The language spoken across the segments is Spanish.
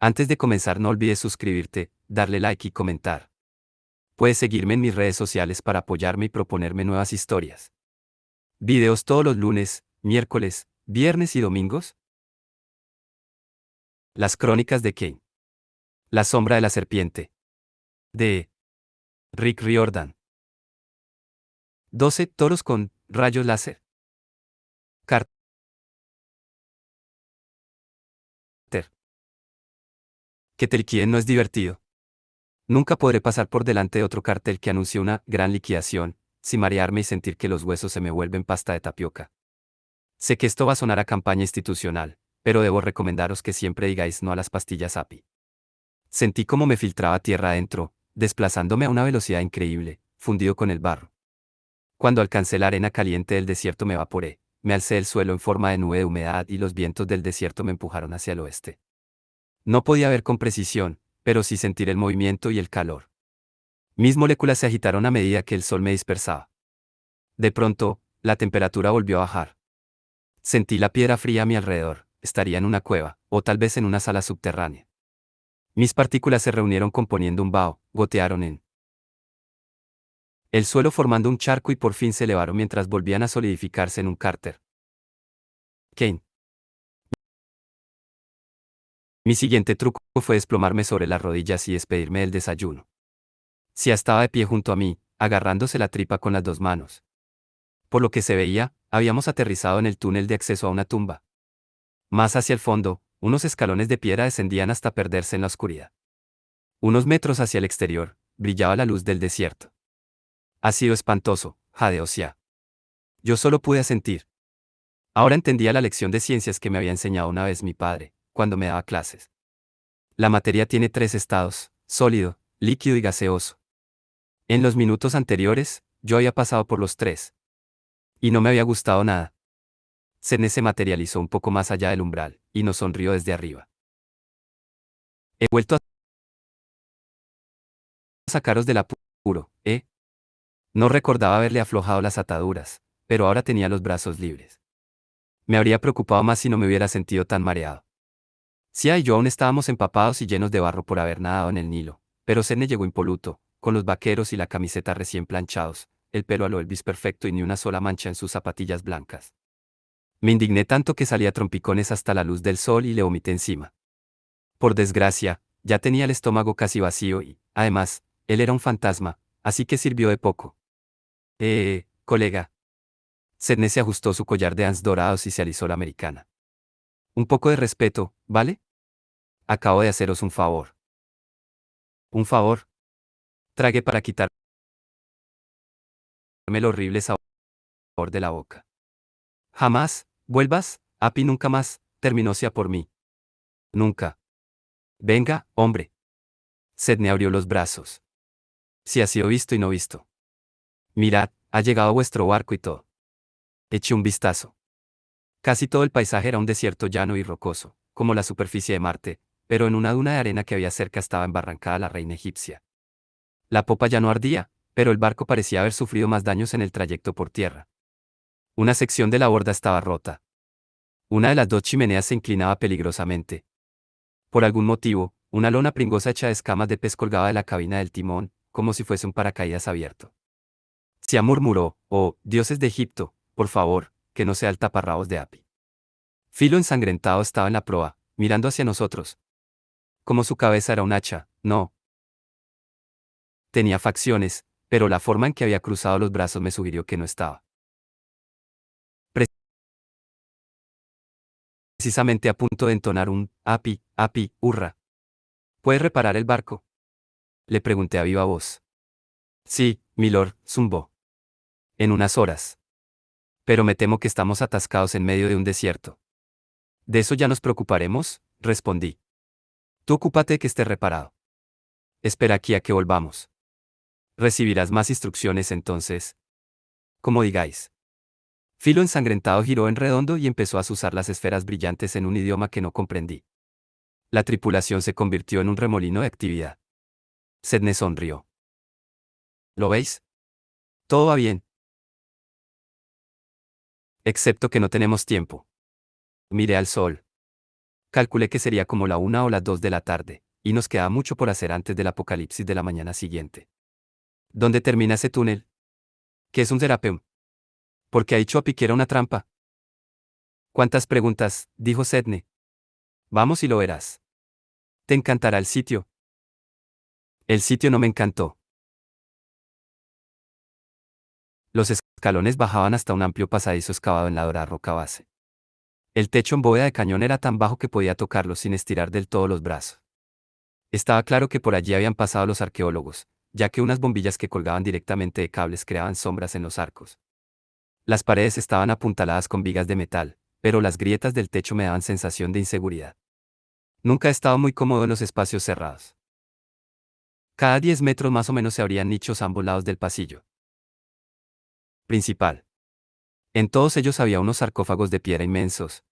Antes de comenzar no olvides suscribirte, darle like y comentar. Puedes seguirme en mis redes sociales para apoyarme y proponerme nuevas historias. Videos todos los lunes, miércoles, viernes y domingos. Las crónicas de Kane. La sombra de la serpiente. De Rick Riordan. 12 toros con rayos láser. Carter. Que te liquiden no es divertido. Nunca podré pasar por delante de otro cartel que anuncie una gran liquidación, sin marearme y sentir que los huesos se me vuelven pasta de tapioca. Sé que esto va a sonar a campaña institucional, pero debo recomendaros que siempre digáis no a las pastillas API. Sentí como me filtraba tierra adentro, desplazándome a una velocidad increíble, fundido con el barro. Cuando alcancé la arena caliente del desierto me evaporé, me alcé del suelo en forma de nube de humedad y los vientos del desierto me empujaron hacia el oeste. No podía ver con precisión, pero sí sentir el movimiento y el calor. Mis moléculas se agitaron a medida que el sol me dispersaba. De pronto, la temperatura volvió a bajar. Sentí la piedra fría a mi alrededor, estaría en una cueva, o tal vez en una sala subterránea. Mis partículas se reunieron componiendo un vaho, gotearon en el suelo formando un charco y por fin se elevaron mientras volvían a solidificarse en un cráter. Kane. Mi siguiente truco fue desplomarme sobre las rodillas y despedirme del desayuno. Sia estaba de pie junto a mí, agarrándose la tripa con las dos manos. Por lo que se veía, habíamos aterrizado en el túnel de acceso a una tumba. Más hacia el fondo, unos escalones de piedra descendían hasta perderse en la oscuridad. Unos metros hacia el exterior, brillaba la luz del desierto. Ha sido espantoso, jadeó Sia. Yo solo pude asentir. Ahora entendía la lección de ciencias que me había enseñado una vez mi padre, cuando me daba clases. La materia tiene tres estados: sólido, líquido y gaseoso. En los minutos anteriores, yo había pasado por los tres. Y no me había gustado nada. Senne se materializó un poco más allá del umbral, y nos sonrió desde arriba. He vuelto a sacaros del apuro, ¿eh? No recordaba haberle aflojado las ataduras, pero ahora tenía los brazos libres. Me habría preocupado más si no me hubiera sentido tan mareado. Sia y yo aún estábamos empapados y llenos de barro por haber nadado en el Nilo, pero Senne llegó impoluto, con los vaqueros y la camiseta recién planchados, el pelo a lo Elvis perfecto y ni una sola mancha en sus zapatillas blancas. Me indigné tanto que salí a trompicones hasta la luz del sol y le vomité encima. Por desgracia, ya tenía el estómago casi vacío y, además, él era un fantasma, así que sirvió de poco. Colega. Sedne se ajustó su collar de ans dorados y se alisó la americana. Un poco de respeto, ¿vale? Acabo de haceros un favor. ¿Un favor? Tragué para quitarme el horrible sabor de la boca. Jamás, vuelvas, Api nunca más, terminó Sia por mí. Nunca. Venga, hombre. Sedne abrió los brazos. Si ha sido visto y no visto. Mirad, ha llegado vuestro barco y todo. Eché un vistazo. Casi todo el paisaje era un desierto llano y rocoso, como la superficie de Marte, pero en una duna de arena que había cerca estaba embarrancada la reina egipcia. La popa ya no ardía, pero el barco parecía haber sufrido más daños en el trayecto por tierra. Una sección de la borda estaba rota. Una de las dos chimeneas se inclinaba peligrosamente. Por algún motivo, una lona pringosa hecha de escamas de pez colgaba de la cabina del timón, como si fuese un paracaídas abierto. Sia murmuró: «Oh, dioses de Egipto, por favor, que no sea el taparrabos de Api». Filo ensangrentado estaba en la proa, mirando hacia nosotros. Como su cabeza era un hacha, no tenía facciones, pero la forma en que había cruzado los brazos me sugirió que no estaba precisamente a punto de entonar un «Api, Api, hurra». ¿Puedes reparar el barco?, le pregunté a viva voz. Sí, milord, zumbó. En unas horas. Pero me temo que estamos atascados en medio de un desierto. De eso ya nos preocuparemos, respondí. Tú ocúpate de que esté reparado. Espera aquí a que volvamos. Recibirás más instrucciones entonces. Como digáis. Filo ensangrentado giró en redondo y empezó a azuzar las esferas brillantes en un idioma que no comprendí. La tripulación se convirtió en un remolino de actividad. Sedne sonrió. ¿Lo veis? Todo va bien. Excepto que no tenemos tiempo. Miré al sol. Calculé que sería como la 1 o las 2 de la tarde, y nos quedaba mucho por hacer antes del apocalipsis de la mañana siguiente. ¿Dónde termina ese túnel? ¿Qué es un Serapeum? ¿Por qué ha dicho Api que era una trampa? ¿Cuántas preguntas? Dijo Sedne. Vamos y lo verás. Te encantará el sitio. El sitio no me encantó. Los escalones bajaban hasta un amplio pasadizo excavado en la dorada roca base. El techo en bóveda de cañón era tan bajo que podía tocarlo sin estirar del todo los brazos. Estaba claro que por allí habían pasado los arqueólogos, ya que unas bombillas que colgaban directamente de cables creaban sombras en los arcos. Las paredes estaban apuntaladas con vigas de metal, pero las grietas del techo me daban sensación de inseguridad. Nunca he estado muy cómodo en los espacios cerrados. Cada 10 metros más o menos se abrían nichos a ambos lados del pasillo principal. En todos ellos había unos sarcófagos de piedra inmensos.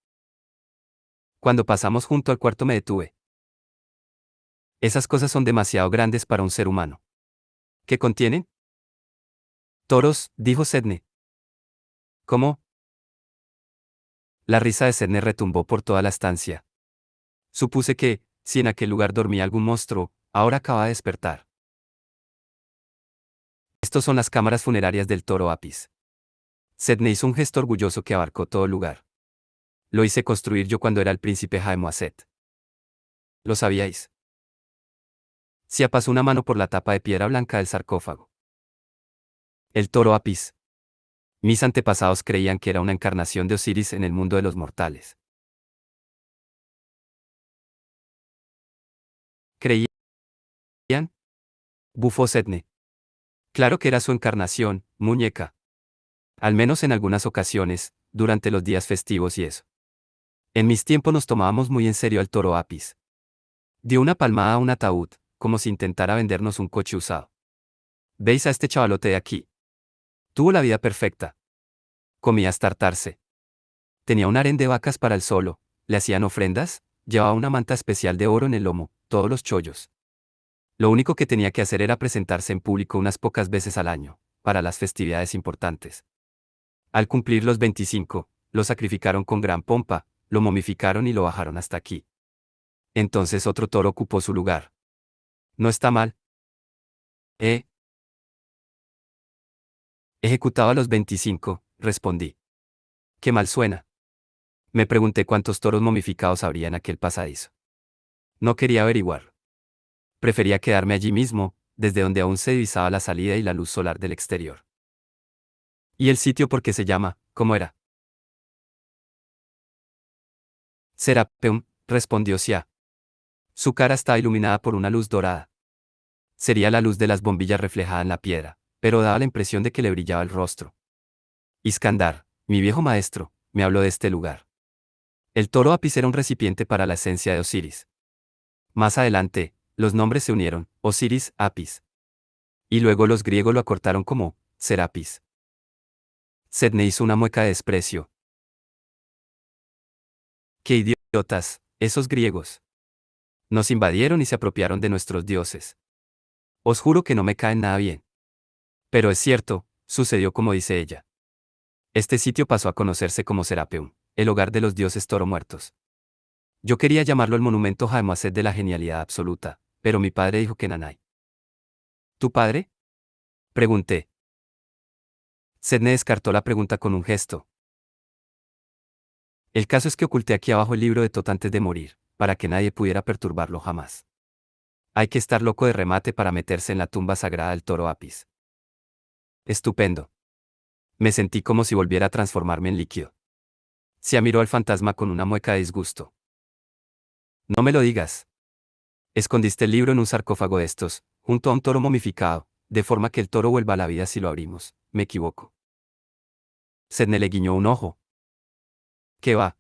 Cuando pasamos junto al cuarto me detuve. Esas cosas son demasiado grandes para un ser humano. ¿Qué contienen? Toros, dijo Sedne. ¿Cómo? La risa de Sedne retumbó por toda la estancia. Supuse que, si en aquel lugar dormía algún monstruo, ahora acaba de despertar. Estos son las cámaras funerarias del toro Apis. Sedne hizo un gesto orgulloso que abarcó todo el lugar. Lo hice construir yo cuando era el príncipe Jaemoaset. ¿Lo sabíais? Sia pasó una mano por la tapa de piedra blanca del sarcófago. El toro Apis. Mis antepasados creían que era una encarnación de Osiris en el mundo de los mortales. ¿Creían? Bufó Sedne. Claro que era su encarnación, muñeca. Al menos en algunas ocasiones, durante los días festivos y eso. En mis tiempos nos tomábamos muy en serio al toro Apis. Dio una palmada a un ataúd, como si intentara vendernos un coche usado. ¿Veis a este chavalote de aquí? Tuvo la vida perfecta. Comía hasta hartarse. Tenía un harén de vacas para el solo, le hacían ofrendas, llevaba una manta especial de oro en el lomo, todos los chollos. Lo único que tenía que hacer era presentarse en público unas pocas veces al año, para las festividades importantes. Al cumplir los 25, lo sacrificaron con gran pompa, lo momificaron y lo bajaron hasta aquí. Entonces otro toro ocupó su lugar. No está mal. Ejecutado a los 25, respondí. Qué mal suena. Me pregunté cuántos toros momificados habría en aquel pasadizo. No quería averiguar. Prefería quedarme allí mismo, desde donde aún se divisaba la salida y la luz solar del exterior. ¿Y el sitio por qué se llama, cómo era? Serapeum, respondió Sia. Su cara estaba iluminada por una luz dorada. Sería la luz de las bombillas reflejada en la piedra, pero daba la impresión de que le brillaba el rostro. Iskandar, mi viejo maestro, me habló de este lugar. El toro Apis era un recipiente para la esencia de Osiris. Más adelante, los nombres se unieron, Osiris, Apis. Y luego los griegos lo acortaron como Serapis. Sedne hizo una mueca de desprecio. ¡Qué idiotas, esos griegos! Nos invadieron y se apropiaron de nuestros dioses. Os juro que no me caen nada bien. Pero es cierto, sucedió como dice ella. Este sitio pasó a conocerse como Serapeum, el hogar de los dioses toro muertos. Yo quería llamarlo el monumento Jaemoaset de la genialidad absoluta, pero mi padre dijo que Nanay. ¿Tu padre? Pregunté. Sedne descartó la pregunta con un gesto. El caso es que oculté aquí abajo el libro de Tot antes de morir, para que nadie pudiera perturbarlo jamás. Hay que estar loco de remate para meterse en la tumba sagrada del toro Apis. Estupendo. Me sentí como si volviera a transformarme en líquido. Sia miró al fantasma con una mueca de disgusto. No me lo digas. Escondiste el libro en un sarcófago de estos, junto a un toro momificado, de forma que el toro vuelva a la vida si lo abrimos. Me equivoco. Sedne le guiñó un ojo. ¿Qué va?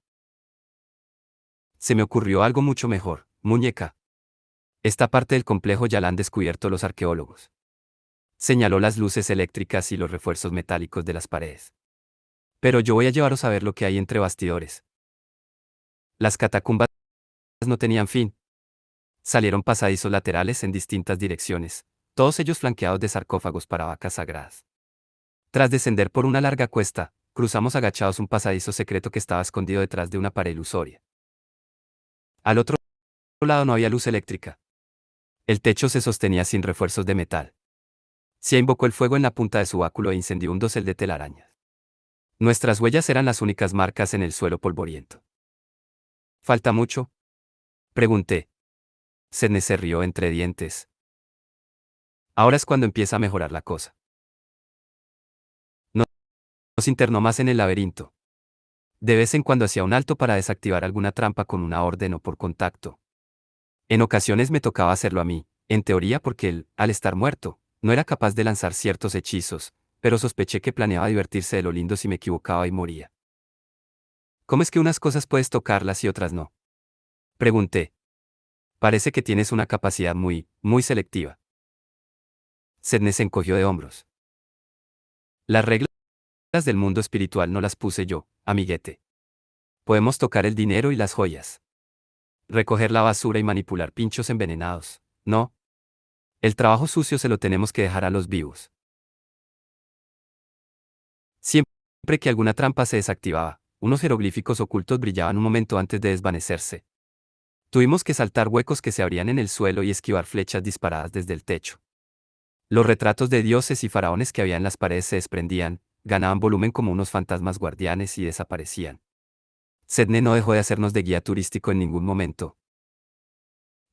Se me ocurrió algo mucho mejor, muñeca. Esta parte del complejo ya la han descubierto los arqueólogos. Señaló las luces eléctricas y los refuerzos metálicos de las paredes. Pero yo voy a llevaros a ver lo que hay entre bastidores. Las catacumbas no tenían fin. Salieron pasadizos laterales en distintas direcciones, todos ellos flanqueados de sarcófagos para vacas sagradas. Tras descender por una larga cuesta, cruzamos agachados un pasadizo secreto que estaba escondido detrás de una pared ilusoria. Al otro lado no había luz eléctrica. El techo se sostenía sin refuerzos de metal. Sia invocó el fuego en la punta de su báculo e incendió un dosel de telarañas. Nuestras huellas eran las únicas marcas en el suelo polvoriento. ¿Falta mucho? Pregunté. Sedne se rió entre dientes. Ahora es cuando empieza a mejorar la cosa. Nos internó más en el laberinto. De vez en cuando hacía un alto para desactivar alguna trampa con una orden o por contacto. En ocasiones me tocaba hacerlo a mí, en teoría porque él, al estar muerto, no era capaz de lanzar ciertos hechizos, pero sospeché que planeaba divertirse de lo lindo si me equivocaba y moría. ¿Cómo es que unas cosas puedes tocarlas y otras no? Pregunté. Parece que tienes una capacidad muy selectiva. Sedne se encogió de hombros. Las reglas del mundo espiritual no las puse yo, amiguete. Podemos tocar el dinero y las joyas. Recoger la basura y manipular pinchos envenenados, no. El trabajo sucio se lo tenemos que dejar a los vivos. Siempre que alguna trampa se desactivaba, unos jeroglíficos ocultos brillaban un momento antes de desvanecerse. Tuvimos que saltar huecos que se abrían en el suelo y esquivar flechas disparadas desde el techo. Los retratos de dioses y faraones que había en las paredes se desprendían, ganaban volumen como unos fantasmas guardianes y desaparecían. Sedne no dejó de hacernos de guía turístico en ningún momento.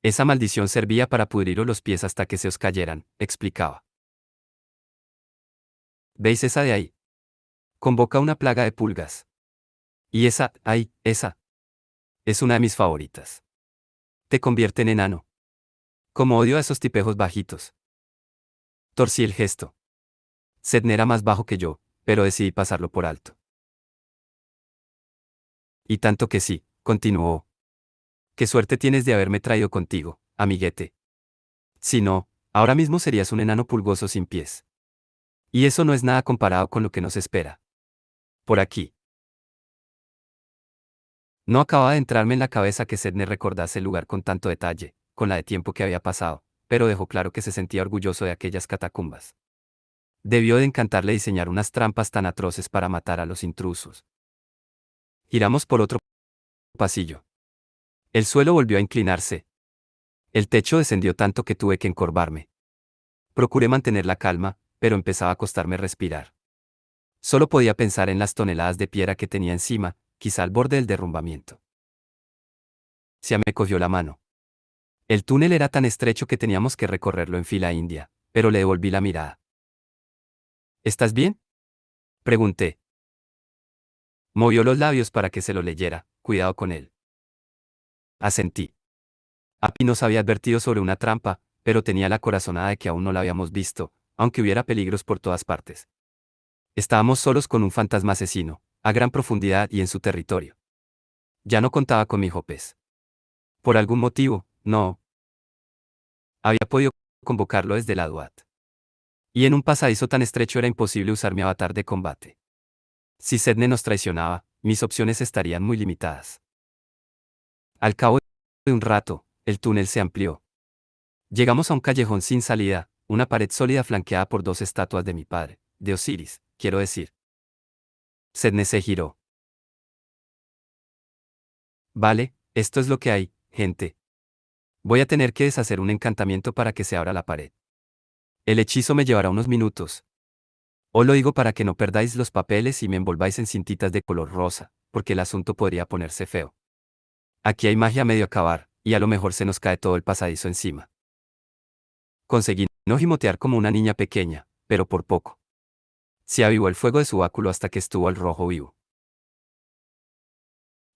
Esa maldición servía para pudriros los pies hasta que se os cayeran, explicaba. ¿Veis esa de ahí? Convoca una plaga de pulgas. Y esa, ay, esa. Es una de mis favoritas. Te convierte en enano. Como odio a esos tipejos bajitos. Torcí el gesto. Sedne era más bajo que yo, pero decidí pasarlo por alto. Y tanto que sí, continuó. Qué suerte tienes de haberme traído contigo, amiguete. Si no, ahora mismo serías un enano pulgoso sin pies. Y eso no es nada comparado con lo que nos espera. Por aquí. No acababa de entrarme en la cabeza que Sedne recordase el lugar con tanto detalle, con la de tiempo que había pasado, pero dejó claro que se sentía orgulloso de aquellas catacumbas. Debió de encantarle diseñar unas trampas tan atroces para matar a los intrusos. Giramos por otro pasillo. El suelo volvió a inclinarse. El techo descendió tanto que tuve que encorvarme. Procuré mantener la calma, pero empezaba a costarme respirar. Solo podía pensar en las toneladas de piedra que tenía encima, quizá al borde del derrumbamiento. Sia me cogió la mano. El túnel era tan estrecho que teníamos que recorrerlo en fila india, pero le devolví la mirada. ¿Estás bien? Pregunté. Movió los labios para que se lo leyera, cuidado con él. Asentí. Api nos había advertido sobre una trampa, pero tenía la corazonada de que aún no la habíamos visto, aunque hubiera peligros por todas partes. Estábamos solos con un fantasma asesino, a gran profundidad y en su territorio. Ya no contaba con mi hijo pez. Por algún motivo, no había podido convocarlo desde la Duat. Y en un pasadizo tan estrecho era imposible usar mi avatar de combate. Si Sedne nos traicionaba, mis opciones estarían muy limitadas. Al cabo de un rato, el túnel se amplió. Llegamos a un callejón sin salida, una pared sólida flanqueada por dos estatuas de mi padre, de Osiris, quiero decir. Sedne se giró. Vale, esto es lo que hay, gente. Voy a tener que deshacer un encantamiento para que se abra la pared. El hechizo me llevará unos minutos. Os lo digo para que no perdáis los papeles y me envolváis en cintitas de color rosa, porque el asunto podría ponerse feo. Aquí hay magia a medio acabar, y a lo mejor se nos cae todo el pasadizo encima. Conseguí no gimotear como una niña pequeña, pero por poco. Se avivó el fuego de su báculo hasta que estuvo al rojo vivo.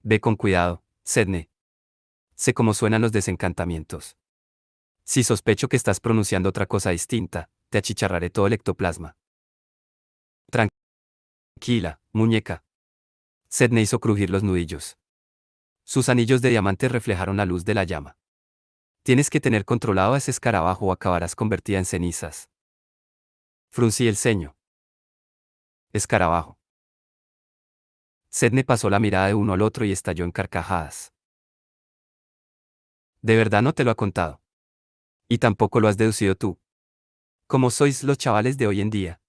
Ve con cuidado, Sedne. Sé cómo suenan los desencantamientos. Si sospecho que estás pronunciando otra cosa distinta, te achicharraré todo el ectoplasma. Tranquila, muñeca. Sedne hizo crujir los nudillos. Sus anillos de diamante reflejaron la luz de la llama. Tienes que tener controlado a ese escarabajo o acabarás convertida en cenizas. Fruncí el ceño. Escarabajo. Sedne pasó la mirada de uno al otro y estalló en carcajadas. ¿De verdad no te lo ha contado? Y tampoco lo has deducido tú. ¿Cómo sois los chavales de hoy en día?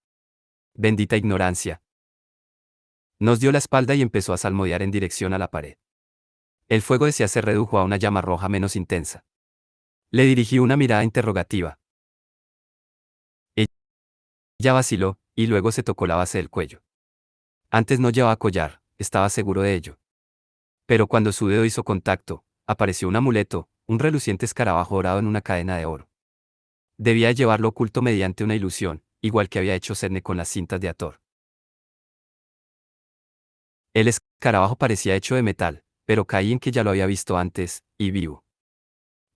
Bendita ignorancia. Nos dio la espalda y empezó a salmodiar en dirección a la pared. El fuego de Sia se redujo a una llama roja menos intensa. Le dirigí una mirada interrogativa. Ella vaciló, y luego se tocó la base del cuello. Antes no llevaba collar, estaba seguro de ello. Pero cuando su dedo hizo contacto, apareció un amuleto, un reluciente escarabajo dorado en una cadena de oro. Debía llevarlo oculto mediante una ilusión, igual que había hecho Sedne con las cintas de Hathor. El escarabajo parecía hecho de metal, pero caí en que ya lo había visto antes, y vivo.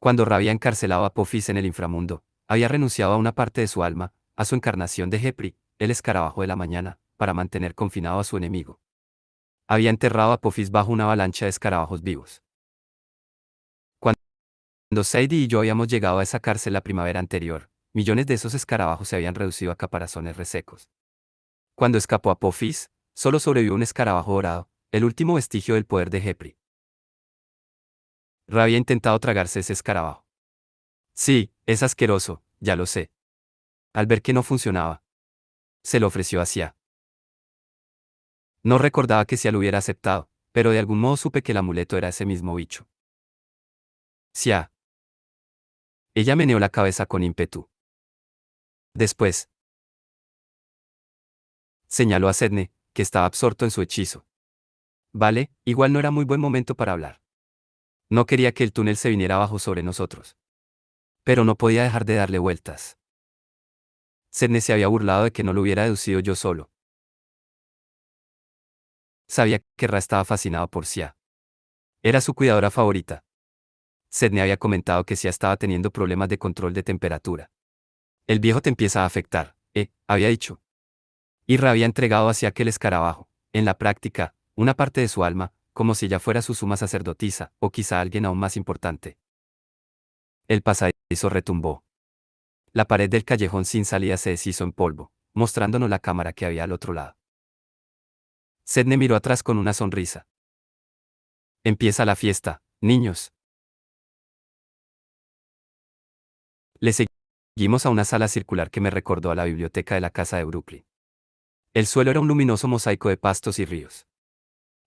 Cuando Ra había encarcelado a Apophis en el inframundo, había renunciado a una parte de su alma, a su encarnación de Hepri, el escarabajo de la mañana, para mantener confinado a su enemigo. Había enterrado a Apophis bajo una avalancha de escarabajos vivos. Cuando Sadie y yo habíamos llegado a esa cárcel la primavera anterior, millones de esos escarabajos se habían reducido a caparazones resecos. Cuando escapó Apophis, solo sobrevivió un escarabajo dorado, el último vestigio del poder de Hepri. Ra había intentado tragarse ese escarabajo. Sí, es asqueroso, ya lo sé. Al ver que no funcionaba, se lo ofreció a Sia. No recordaba que Sia lo hubiera aceptado, pero de algún modo supe que el amuleto era ese mismo bicho. Sia. Ella meneó la cabeza con ímpetu. Después, señaló a Sedne, que estaba absorto en su hechizo. Vale, igual no era muy buen momento para hablar. No quería que el túnel se viniera abajo sobre nosotros. Pero no podía dejar de darle vueltas. Sedne se había burlado de que no lo hubiera deducido yo solo. Sabía que Ra estaba fascinado por Sia. Era su cuidadora favorita. Sedne había comentado que Sia estaba teniendo problemas de control de temperatura. El viejo te empieza a afectar, había dicho. Y Ra había entregado hacia aquel escarabajo, en la práctica, una parte de su alma, como si ella fuera su suma sacerdotisa, o quizá alguien aún más importante. El pasadizo retumbó. La pared del callejón sin salida se deshizo en polvo, mostrándonos la cámara que había al otro lado. Sedne miró atrás con una sonrisa. Empieza la fiesta, niños. Le seguimos a una sala circular que me recordó a la biblioteca de la casa de Brooklyn. El suelo era un luminoso mosaico de pastos y ríos.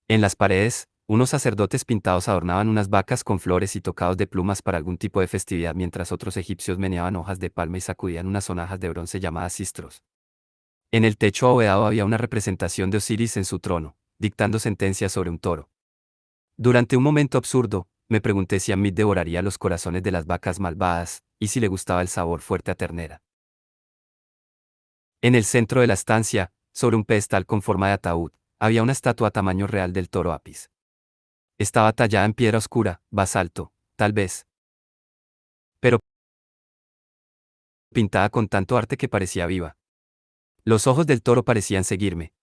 En las paredes, unos sacerdotes pintados adornaban unas vacas con flores y tocados de plumas para algún tipo de festividad, mientras otros egipcios meneaban hojas de palma y sacudían unas sonajas de bronce llamadas sistros. En el techo abovedado había una representación de Osiris en su trono, dictando sentencias sobre un toro. Durante un momento absurdo, me pregunté si Amit devoraría los corazones de las vacas malvadas, y si le gustaba el sabor fuerte a ternera. En el centro de la estancia, sobre un pedestal con forma de ataúd, había una estatua a tamaño real del toro Apis. Estaba tallada en piedra oscura, basalto, tal vez, pero pintada con tanto arte que parecía viva. Los ojos del toro parecían seguirme.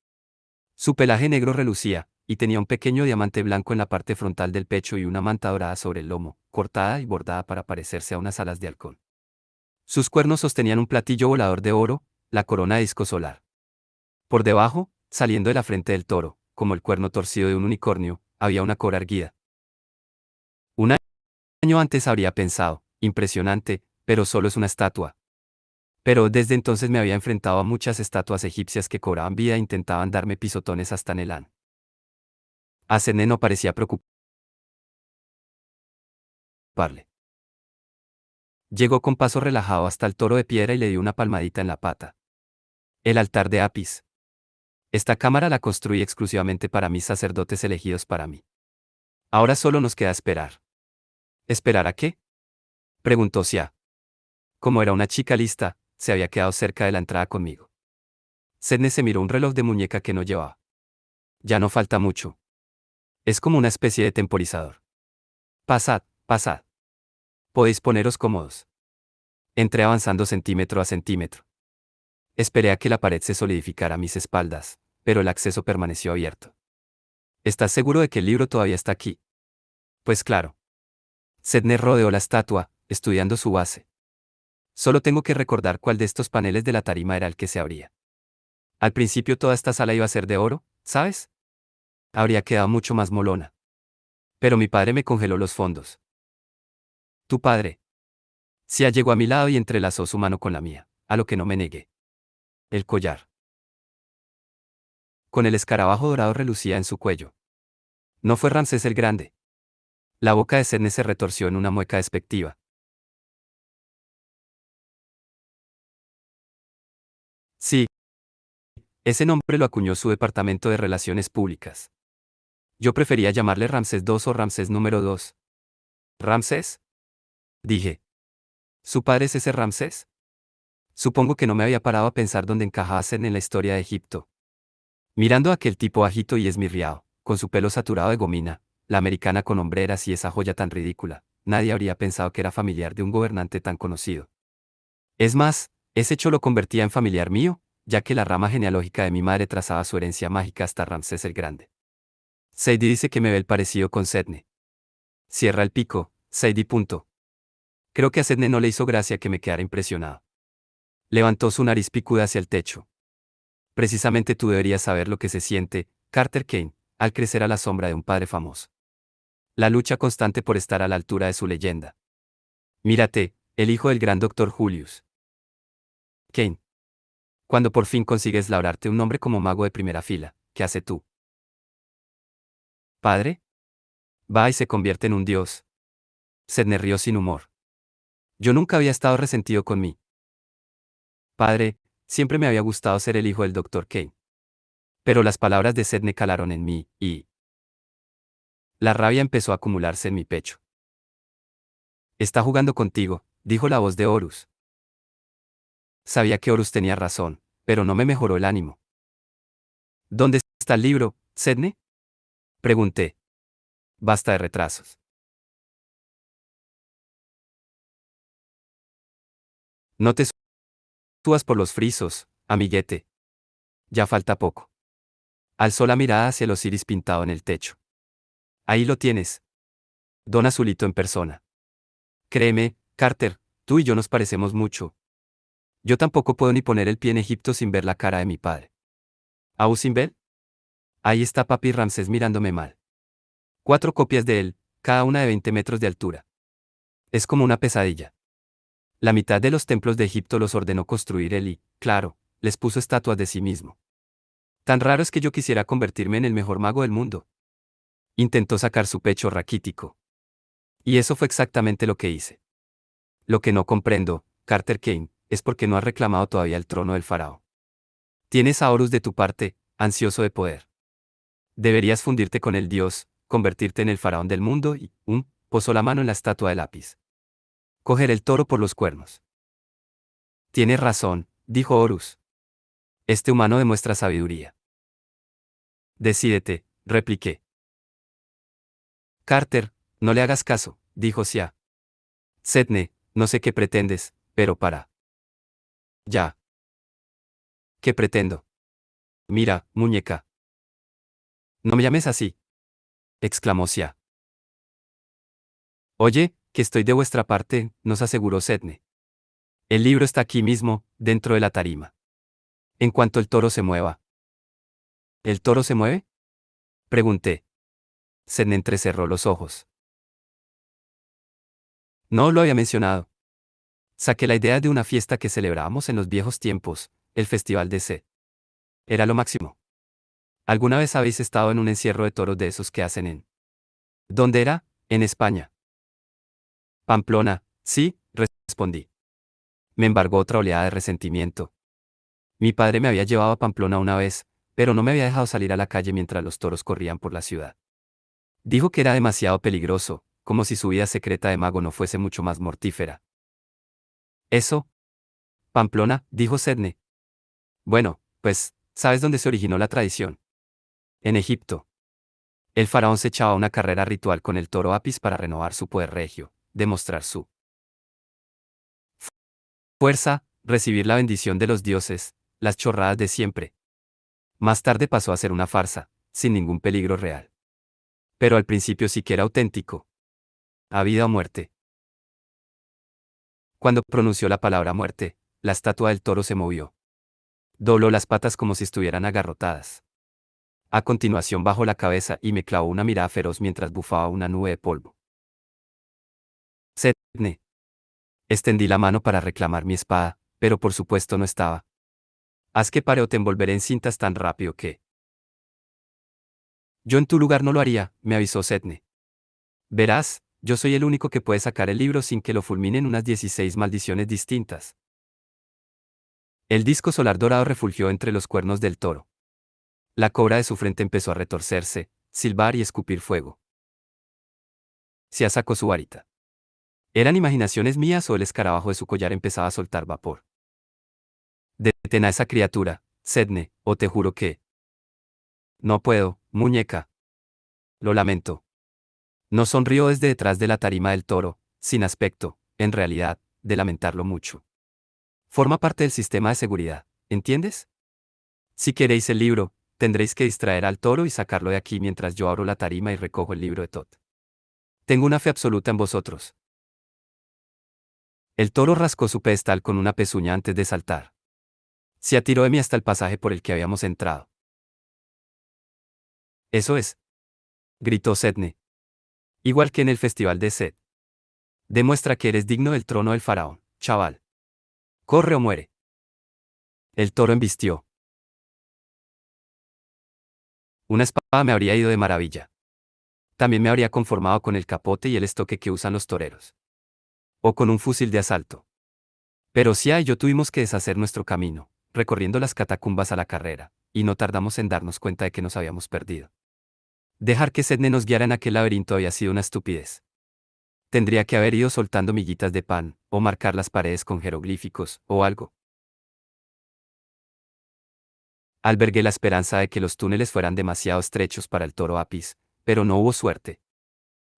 Su pelaje negro relucía, y tenía un pequeño diamante blanco en la parte frontal del pecho y una manta dorada sobre el lomo, cortada y bordada para parecerse a unas alas de halcón. Sus cuernos sostenían un platillo volador de oro, la corona de disco solar. Por debajo, saliendo de la frente del toro, como el cuerno torcido de un unicornio, había una cora erguida. Un año antes habría pensado, impresionante, pero solo es una estatua. Pero desde entonces me había enfrentado a muchas estatuas egipcias que cobraban vida e intentaban darme pisotones hasta en el ano. Asene no parecía preocuparle. Llegó con paso relajado hasta el toro de piedra y le dio una palmadita en la pata. El altar de Apis. Esta cámara la construí exclusivamente para mis sacerdotes elegidos para mí. Ahora solo nos queda esperar. ¿Esperar a qué? Preguntó Sia. Como era una chica lista, se había quedado cerca de la entrada conmigo. Sedne se miró un reloj de muñeca que no llevaba. Ya no falta mucho. Es como una especie de temporizador. Pasad, pasad. Podéis poneros cómodos. Entré avanzando centímetro a centímetro. Esperé a que la pared se solidificara a mis espaldas, pero el acceso permaneció abierto. ¿Estás seguro de que el libro todavía está aquí? Pues claro. Sedne rodeó la estatua, estudiando su base. Solo tengo que recordar cuál de estos paneles de la tarima era el que se abría. Al principio toda esta sala iba a ser de oro, ¿sabes? Habría quedado mucho más molona. Pero mi padre me congeló los fondos. Tu padre. Sia llegó a mi lado y entrelazó su mano con la mía, a lo que no me negué. El collar. Con el escarabajo dorado relucía en su cuello. No fue Ramsés el Grande. La boca de Sedne se retorció en una mueca despectiva. Sí, ese nombre lo acuñó su departamento de relaciones públicas. Yo prefería llamarle Ramsés II o Ramsés número 2. ¿Ramsés? Dije. ¿Su padre es ese Ramsés? Supongo que no me había parado a pensar dónde encajaba Sedne en la historia de Egipto. Mirando a aquel tipo agito y esmirriado, con su pelo saturado de gomina, la americana con hombreras y esa joya tan ridícula, nadie habría pensado que era familiar de un gobernante tan conocido. Es más, ese hecho lo convertía en familiar mío, ya que la rama genealógica de mi madre trazaba su herencia mágica hasta Ramsés el Grande. Sadie dice que me ve el parecido con Sedne. Cierra el pico, Sadie. Creo que a Sedne no le hizo gracia que me quedara impresionado. Levantó su nariz picuda hacia el techo. Precisamente tú deberías saber lo que se siente, Carter Kane, al crecer a la sombra de un padre famoso. La lucha constante por estar a la altura de su leyenda. Mírate, el hijo del gran doctor Julius Kane. Cuando por fin consigues labrarte un nombre como mago de primera fila, ¿qué hace tú? ¿Padre? Va y se convierte en un dios. Sedne rió sin humor. Yo nunca había estado resentido con mí. Padre, siempre me había gustado ser el hijo del doctor Kane. Pero las palabras de Sedne calaron en mí, y la rabia empezó a acumularse en mi pecho. Está jugando contigo, dijo la voz de Horus. Sabía que Horus tenía razón, pero no me mejoró el ánimo. ¿Dónde está el libro, Sedne? Pregunté. Basta de retrasos. No te subas por los frisos, amiguete. Ya falta poco. Alzó la mirada hacia el osiris pintado en el techo. Ahí lo tienes. Don Azulito en persona. Créeme, Carter, tú y yo nos parecemos mucho. Yo tampoco puedo ni poner el pie en Egipto sin ver la cara de mi padre. ¿Aún sin ver? Ahí está papi Ramsés mirándome mal. 4 copias de él, cada una de 20 metros de altura. Es como una pesadilla. La mitad de los templos de Egipto los ordenó construir él y, claro, les puso estatuas de sí mismo. Tan raro es que yo quisiera convertirme en el mejor mago del mundo. Intentó sacar su pecho raquítico. Y eso fue exactamente lo que hice. Lo que no comprendo, Carter Kane, es porque no has reclamado todavía el trono del faraón. Tienes a Horus de tu parte, ansioso de poder. Deberías fundirte con el dios, convertirte en el faraón del mundo y, posó la mano en la estatua de lápiz. Coger el toro por los cuernos. Tienes razón, dijo Horus. Este humano demuestra sabiduría. Decídete, repliqué. Carter, no le hagas caso, dijo Sia. Sedne, no sé qué pretendes, pero para. Ya. ¿Qué pretendo? Mira, muñeca. No me llames así, exclamó Sia. Oye, que estoy de vuestra parte, nos aseguró Sedne. El libro está aquí mismo, dentro de la tarima. En cuanto el toro se mueva. ¿El toro se mueve? Pregunté. Sedne entrecerró los ojos. No lo había mencionado. Saqué la idea de una fiesta que celebrábamos en los viejos tiempos, el Festival de C. Era lo máximo. ¿Alguna vez habéis estado en un encierro de toros de esos que hacen en... ¿Dónde era? En España. Pamplona, sí, respondí. Me embargó otra oleada de resentimiento. Mi padre me había llevado a Pamplona una vez, pero no me había dejado salir a la calle mientras los toros corrían por la ciudad. Dijo que era demasiado peligroso, como si su vida secreta de mago no fuese mucho más mortífera. Eso. Pamplona, dijo Sedne. Bueno, pues, ¿sabes dónde se originó la tradición? En Egipto. El faraón se echaba una carrera ritual con el toro Apis para renovar su poder regio, demostrar su fuerza, recibir la bendición de los dioses, las chorradas de siempre. Más tarde pasó a ser una farsa, sin ningún peligro real. Pero al principio sí que era auténtico. A vida o muerte. Cuando pronunció la palabra muerte, la estatua del toro se movió. Dobló las patas como si estuvieran agarrotadas. A continuación bajó la cabeza y me clavó una mirada feroz mientras bufaba una nube de polvo. Sedne. Extendí la mano para reclamar mi espada, pero por supuesto no estaba. Haz que pare o te envolveré en cintas tan rápido que... Yo en tu lugar no lo haría, me avisó Sedne. Verás, yo soy el único que puede sacar el libro sin que lo fulminen unas 16 maldiciones distintas. El disco solar dorado refulgió entre los cuernos del toro. La cobra de su frente empezó a retorcerse, silbar y escupir fuego. Sia sacó su varita. ¿Eran imaginaciones mías o el escarabajo de su collar empezaba a soltar vapor? Detén a esa criatura, Sedne, o te juro que... No puedo, muñeca. Lo lamento. No sonrió desde detrás de la tarima del toro, sin aspecto, en realidad, de lamentarlo mucho. Forma parte del sistema de seguridad, ¿entiendes? Si queréis el libro, tendréis que distraer al toro y sacarlo de aquí mientras yo abro la tarima y recojo el libro de Tot. Tengo una fe absoluta en vosotros. El toro rascó su pedestal con una pezuña antes de saltar. Se atiró de mí hasta el pasaje por el que habíamos entrado. Eso es, gritó Sedne. Igual que en el festival de Sed. Demuestra que eres digno del trono del faraón, chaval. Corre o muere. El toro embistió. Una espada me habría ido de maravilla. También me habría conformado con el capote y el estoque que usan los toreros. O con un fusil de asalto. Pero Sia y yo tuvimos que deshacer nuestro camino, recorriendo las catacumbas a la carrera, y no tardamos en darnos cuenta de que nos habíamos perdido. Dejar que Sedne nos guiara en aquel laberinto había sido una estupidez. Tendría que haber ido soltando miguitas de pan, o marcar las paredes con jeroglíficos, o algo. Albergué la esperanza de que los túneles fueran demasiado estrechos para el toro Apis, pero no hubo suerte.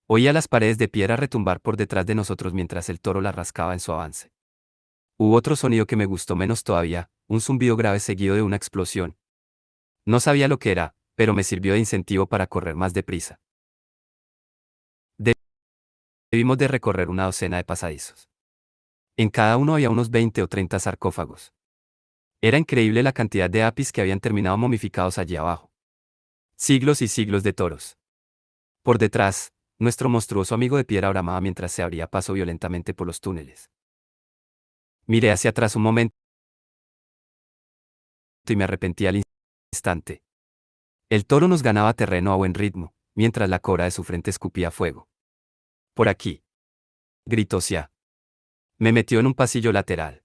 Oía las paredes de piedra retumbar por detrás de nosotros mientras el toro las rascaba en su avance. Hubo otro sonido que me gustó menos todavía, un zumbido grave seguido de una explosión. No sabía lo que era, pero me sirvió de incentivo para correr más deprisa. Debimos de recorrer una docena de pasadizos. En cada uno había unos 20 o 30 sarcófagos. Era increíble la cantidad de apis que habían terminado momificados allí abajo. Siglos y siglos de toros. Por detrás, nuestro monstruoso amigo de piedra bramaba mientras se abría paso violentamente por los túneles. Miré hacia atrás un momento y me arrepentí al instante. El toro nos ganaba terreno a buen ritmo, mientras la cobra de su frente escupía fuego. Por aquí, gritó Sia. Me metió en un pasillo lateral.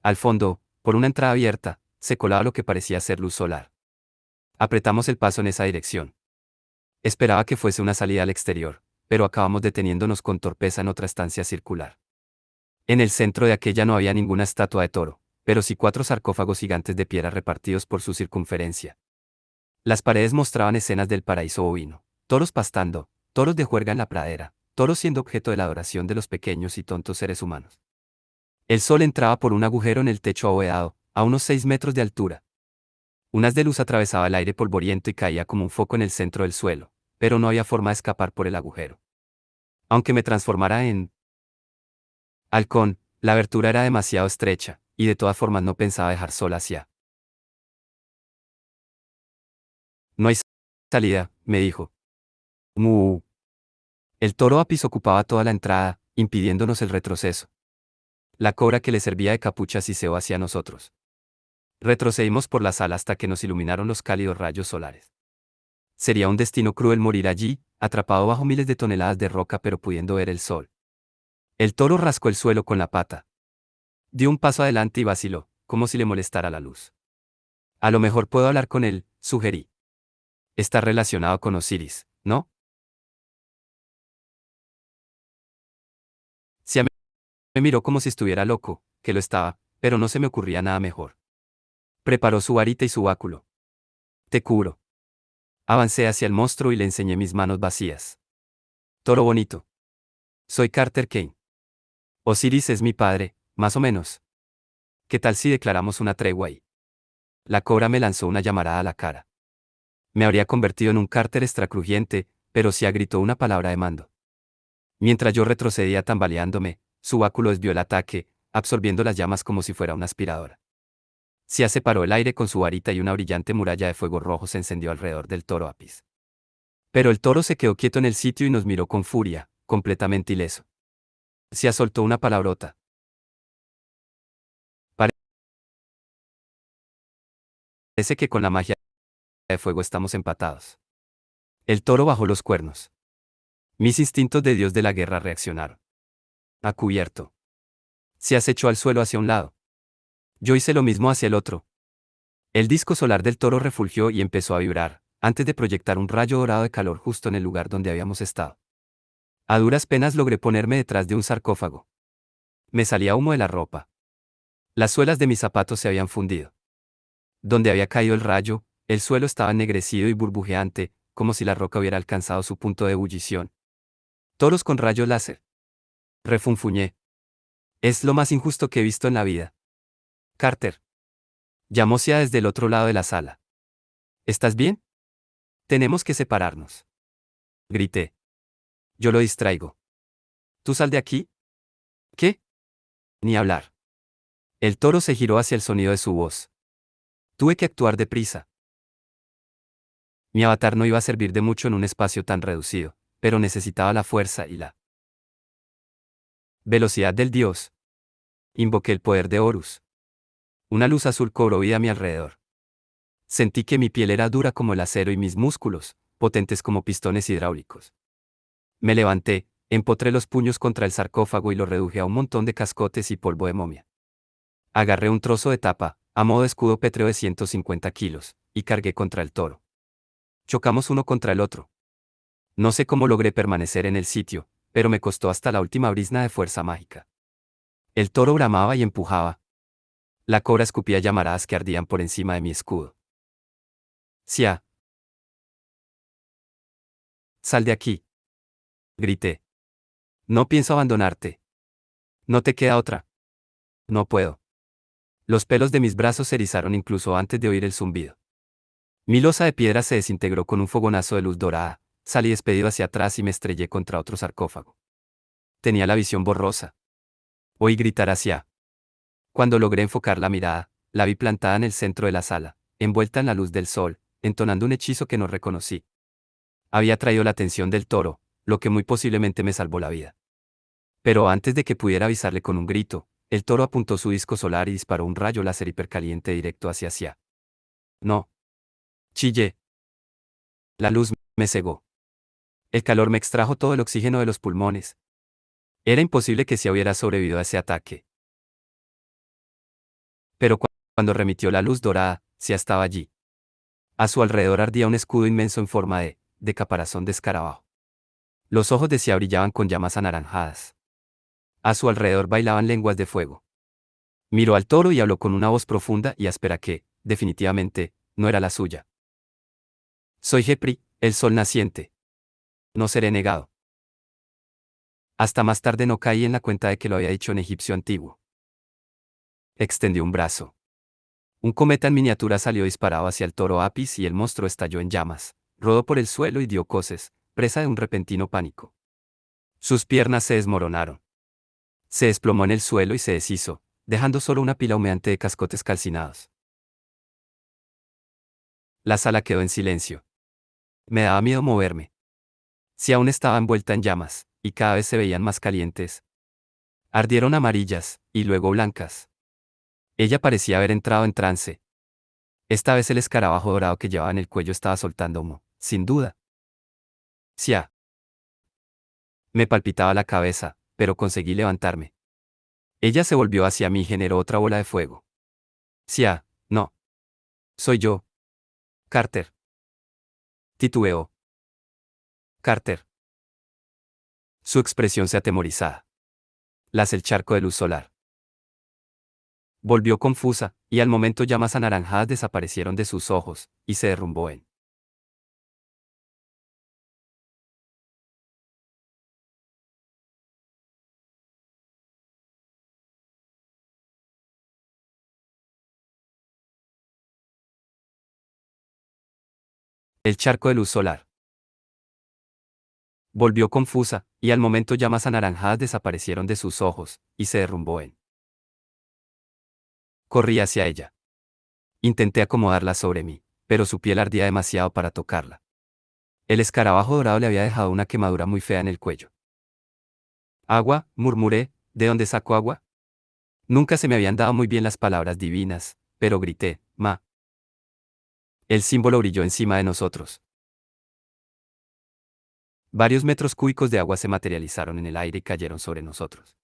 Al fondo, por una entrada abierta, se colaba lo que parecía ser luz solar. Apretamos el paso en esa dirección. Esperaba que fuese una salida al exterior, pero acabamos deteniéndonos con torpeza en otra estancia circular. En el centro de aquella no había ninguna estatua de toro, pero sí 4 sarcófagos gigantes de piedra repartidos por su circunferencia. Las paredes mostraban escenas del paraíso bovino, toros pastando, toros de juerga en la pradera, toros siendo objeto de la adoración de los pequeños y tontos seres humanos. El sol entraba por un agujero en el techo abovedado, a unos 6 metros de altura. Un haz de luz atravesaba el aire polvoriento y caía como un foco en el centro del suelo, pero no había forma de escapar por el agujero. Aunque me transformara en halcón, la abertura era demasiado estrecha, y de todas formas no pensaba dejar sola hacia. No hay salida, me dijo. Mu. El toro Apis ocupaba toda la entrada, impidiéndonos el retroceso. La cobra que le servía de capucha siseó hacia nosotros. Retrocedimos por la sala hasta que nos iluminaron los cálidos rayos solares. Sería un destino cruel morir allí, atrapado bajo miles de toneladas de roca pero pudiendo ver el sol. El toro rascó el suelo con la pata. Dio un paso adelante y vaciló, como si le molestara la luz. A lo mejor puedo hablar con él, sugerí. Está relacionado con Osiris, ¿no? Si me miró como si estuviera loco, que lo estaba, pero no se me ocurría nada mejor. Preparó su varita y su báculo. Te cubro. Avancé hacia el monstruo y le enseñé mis manos vacías. Toro bonito. Soy Carter Kane. Osiris es mi padre, más o menos. ¿Qué tal si declaramos una tregua ahí? La cobra me lanzó una llamarada a la cara. Me habría convertido en un Carter extracrujiente, pero Sia gritó una palabra de mando. Mientras yo retrocedía tambaleándome, su báculo desvió el ataque, absorbiendo las llamas como si fuera una aspiradora. Sia separó el aire con su varita y una brillante muralla de fuego rojo se encendió alrededor del toro Apis. Pero el toro se quedó quieto en el sitio y nos miró con furia, completamente ileso. Sia soltó una palabrota. Parece que con la magia de fuego estamos empatados. El toro bajó los cuernos. Mis instintos de dios de la guerra reaccionaron. A cubierto. Se acechó al suelo hacia un lado. Yo hice lo mismo hacia el otro. El disco solar del toro refulgió y empezó a vibrar, antes de proyectar un rayo dorado de calor justo en el lugar donde habíamos estado. A duras penas logré ponerme detrás de un sarcófago. Me salía humo de la ropa. Las suelas de mis zapatos se habían fundido. Donde había caído el rayo, el suelo estaba ennegrecido y burbujeante, como si la roca hubiera alcanzado su punto de ebullición. Toros con rayos láser. Refunfuñé. Es lo más injusto que he visto en la vida. Carter. Llamó Sia desde el otro lado de la sala. ¿Estás bien? Tenemos que separarnos. Grité. Yo lo distraigo. ¿Tú sal de aquí? ¿Qué? Ni hablar. El toro se giró hacia el sonido de su voz. Tuve que actuar deprisa. Mi avatar no iba a servir de mucho en un espacio tan reducido, pero necesitaba la fuerza y la velocidad del dios. Invoqué el poder de Horus. Una luz azul cobró vida a mi alrededor. Sentí que mi piel era dura como el acero y mis músculos, potentes como pistones hidráulicos. Me levanté, empotré los puños contra el sarcófago y lo reduje a un montón de cascotes y polvo de momia. Agarré un trozo de tapa, a modo de escudo pétreo de 150 kilos, y cargué contra el toro. Chocamos uno contra el otro. No sé cómo logré permanecer en el sitio, pero me costó hasta la última brizna de fuerza mágica. El toro bramaba y empujaba. La cobra escupía llamaradas que ardían por encima de mi escudo. Sia. Sal de aquí. Grité. No pienso abandonarte. No te queda otra. No puedo. Los pelos de mis brazos se erizaron incluso antes de oír el zumbido. Mi losa de piedra se desintegró con un fogonazo de luz dorada, salí despedido hacia atrás y me estrellé contra otro sarcófago. Tenía la visión borrosa. Oí gritar hacia. Cuando logré enfocar la mirada, la vi plantada en el centro de la sala, envuelta en la luz del sol, entonando un hechizo que no reconocí. Había atraído la atención del toro, lo que muy posiblemente me salvó la vida. Pero antes de que pudiera avisarle con un grito, el toro apuntó su disco solar y disparó un rayo láser hipercaliente directo hacia Sia. No. Chillé. La luz me cegó. El calor me extrajo todo el oxígeno de los pulmones. Era imposible que Sia hubiera sobrevivido a ese ataque. Pero cuando remitió la luz dorada, Sia estaba allí. A su alrededor ardía un escudo inmenso en forma de caparazón de escarabajo. Los ojos de Sia brillaban con llamas anaranjadas. A su alrededor bailaban lenguas de fuego. Miró al toro y habló con una voz profunda y áspera que, definitivamente, no era la suya. Soy Jepri, el sol naciente. No seré negado. Hasta más tarde no caí en la cuenta de que lo había dicho en egipcio antiguo. Extendió un brazo. Un cometa en miniatura salió disparado hacia el toro Apis y el monstruo estalló en llamas, rodó por el suelo y dio coces, presa de un repentino pánico. Sus piernas se desmoronaron. Se desplomó en el suelo y se deshizo, dejando solo una pila humeante de cascotes calcinados. La sala quedó en silencio. Me daba miedo moverme. Si aún estaba envuelta en llamas, y cada vez se veían más calientes. Ardieron amarillas, y luego blancas. Ella parecía haber entrado en trance. Esta vez el escarabajo dorado que llevaba en el cuello estaba soltando humo, sin duda. Sia. Me palpitaba la cabeza, pero conseguí levantarme. Ella se volvió hacia mí y generó otra bola de fuego. Sia, no. Soy yo. Carter. Titubeó. Carter. Su expresión se atemorizaba. Las el charco de luz solar. Volvió confusa, y al momento llamas anaranjadas desaparecieron de sus ojos, y se derrumbó en el charco de luz solar. Volvió confusa, y al momento llamas anaranjadas desaparecieron de sus ojos, y se derrumbó en. Corrí hacia ella. Intenté acomodarla sobre mí, pero su piel ardía demasiado para tocarla. El escarabajo dorado le había dejado una quemadura muy fea en el cuello. Agua, murmuré, ¿de dónde sacó agua? Nunca se me habían dado muy bien las palabras divinas, pero grité, Ma. El símbolo brilló encima de nosotros. Varios metros cúbicos de agua se materializaron en el aire y cayeron sobre nosotros.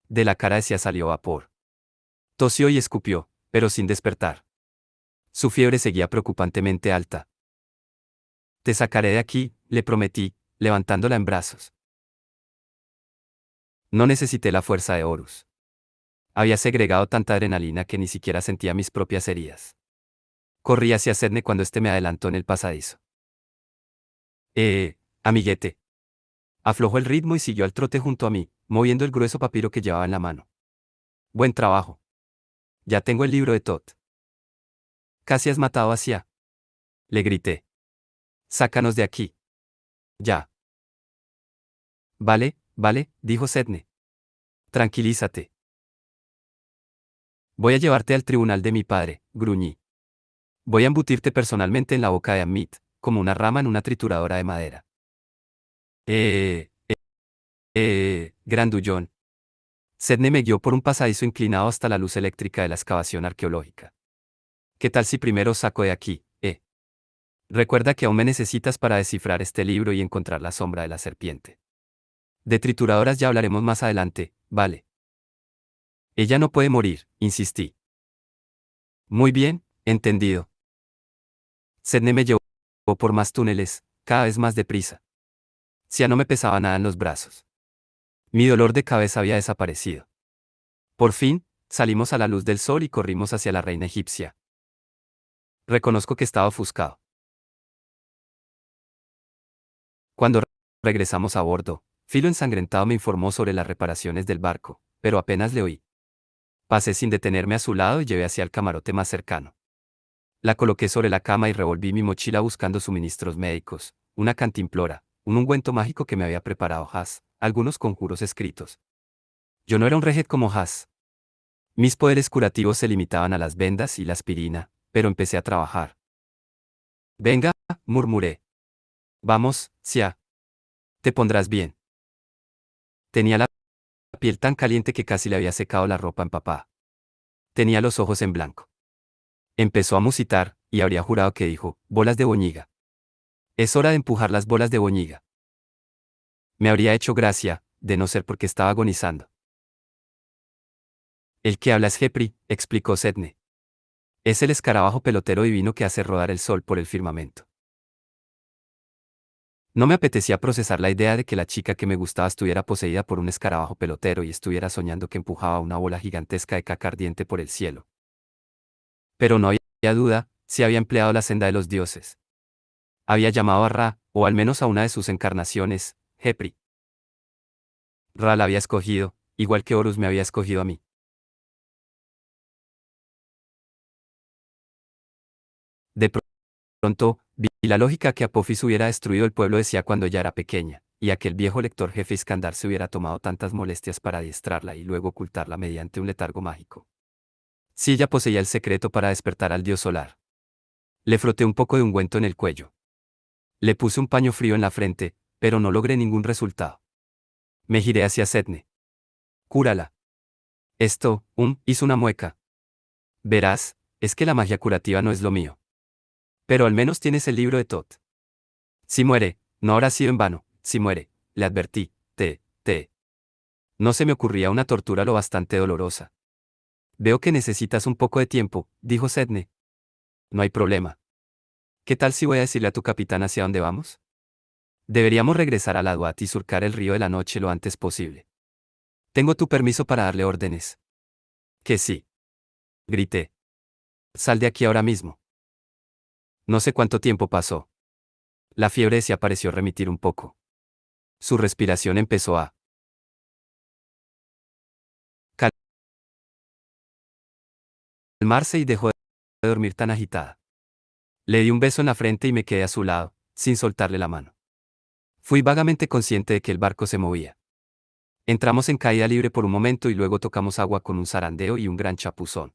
De la cara de Sia salió vapor. Tosió y escupió, pero sin despertar. Su fiebre seguía preocupantemente alta. Te sacaré de aquí, le prometí, levantándola en brazos. No necesité la fuerza de Horus. Había segregado tanta adrenalina que ni siquiera sentía mis propias heridas. Corrí hacia Sedne cuando este me adelantó en el pasadizo. Amiguete. Aflojó el ritmo y siguió al trote junto a mí, moviendo el grueso papiro que llevaba en la mano. Buen trabajo. Ya tengo el libro de Tot. Casi has matado a Sia. Le grité. Sácanos de aquí. Ya. Vale, vale, dijo Sedne. Tranquilízate. Voy a llevarte al tribunal de mi padre, gruñí. Voy a embutirte personalmente en la boca de Amit, como una rama en una trituradora de madera. Grandullón. Sedne me guió por un pasadizo inclinado hasta la luz eléctrica de la excavación arqueológica. ¿Qué tal si primero os saco de aquí, Recuerda que aún me necesitas para descifrar este libro y encontrar la sombra de la serpiente. De trituradoras ya hablaremos más adelante, vale. Ella no puede morir, insistí. Muy bien, entendido. Sedne me llevó por más túneles, cada vez más deprisa. Ya no me pesaba nada en los brazos. Mi dolor de cabeza había desaparecido. Por fin, salimos a la luz del sol y corrimos hacia la reina egipcia. Reconozco que estaba ofuscado. Cuando regresamos a bordo, Filo ensangrentado me informó sobre las reparaciones del barco, pero apenas le oí. Pasé sin detenerme a su lado y llevé hacia el camarote más cercano. La coloqué sobre la cama y revolví mi mochila buscando suministros médicos, una cantimplora, un ungüento mágico que me había preparado Haas, algunos conjuros escritos. Yo no era un rejet como Haas. Mis poderes curativos se limitaban a las vendas y la aspirina, pero empecé a trabajar. Venga, murmuré. Vamos, Sia. Te pondrás bien. Tenía la piel tan caliente que casi le había secado la ropa empapada. Tenía los ojos en blanco. Empezó a musitar, y habría jurado que dijo, bolas de boñiga. Es hora de empujar las bolas de boñiga. Me habría hecho gracia, de no ser porque estaba agonizando. El que habla es Hepri, explicó Sedne. Es el escarabajo pelotero divino que hace rodar el sol por el firmamento. No me apetecía procesar la idea de que la chica que me gustaba estuviera poseída por un escarabajo pelotero y estuviera soñando que empujaba una bola gigantesca de caca ardiente por el cielo. Pero no había duda, si había empleado la senda de los dioses. Había llamado a Ra, o al menos a una de sus encarnaciones, Hepri. Ra la había escogido, igual que Horus me había escogido a mí. De pronto, vi la lógica que Apophis hubiera destruido el pueblo de Sia cuando ya era pequeña, y aquel viejo lector jefe Iskandar se hubiera tomado tantas molestias para adiestrarla y luego ocultarla mediante un letargo mágico. Si ella poseía el secreto para despertar al dios solar. Le froté un poco de ungüento en el cuello. Le puse un paño frío en la frente, pero no logré ningún resultado. Me giré hacia Sedne. Cúrala. Esto, hizo una mueca. Verás, es que la magia curativa no es lo mío. Pero al menos tienes el libro de Tot. Si muere, no habrá sido en vano, si muere, le advertí, No se me ocurría una tortura lo bastante dolorosa. Veo que necesitas un poco de tiempo, dijo Sedne. No hay problema. ¿Qué tal si voy a decirle a tu capitán hacia dónde vamos? Deberíamos regresar a la Duat y surcar el río de la noche lo antes posible. Tengo tu permiso para darle órdenes. Que sí. Grité. Sal de aquí ahora mismo. No sé cuánto tiempo pasó. La fiebre se pareció remitir un poco. Su respiración empezó a calmarse y dejó de dormir tan agitada. Le di un beso en la frente y me quedé a su lado, sin soltarle la mano. Fui vagamente consciente de que el barco se movía. Entramos en caída libre por un momento y luego tocamos agua con un zarandeo y un gran chapuzón.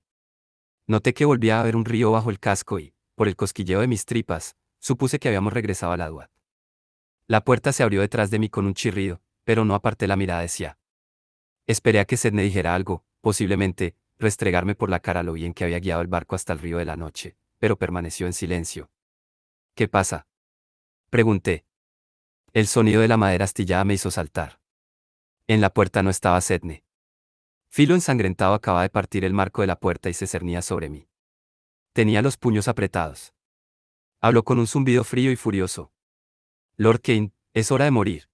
Noté que volvía a haber un río bajo el casco y, por el cosquilleo de mis tripas, supuse que habíamos regresado a la Duat. La puerta se abrió detrás de mí con un chirrido, pero no aparté la mirada de Sia. Esperé a que Sedne dijera algo, posiblemente, restregarme por la cara lo bien que había guiado el barco hasta el río de la noche, pero permaneció en silencio. ¿Qué pasa? Pregunté. El sonido de la madera astillada me hizo saltar. En la puerta no estaba Sedne. Filo ensangrentado acababa de partir el marco de la puerta y se cernía sobre mí. Tenía los puños apretados. Habló con un zumbido frío y furioso. Lord Kane, es hora de morir.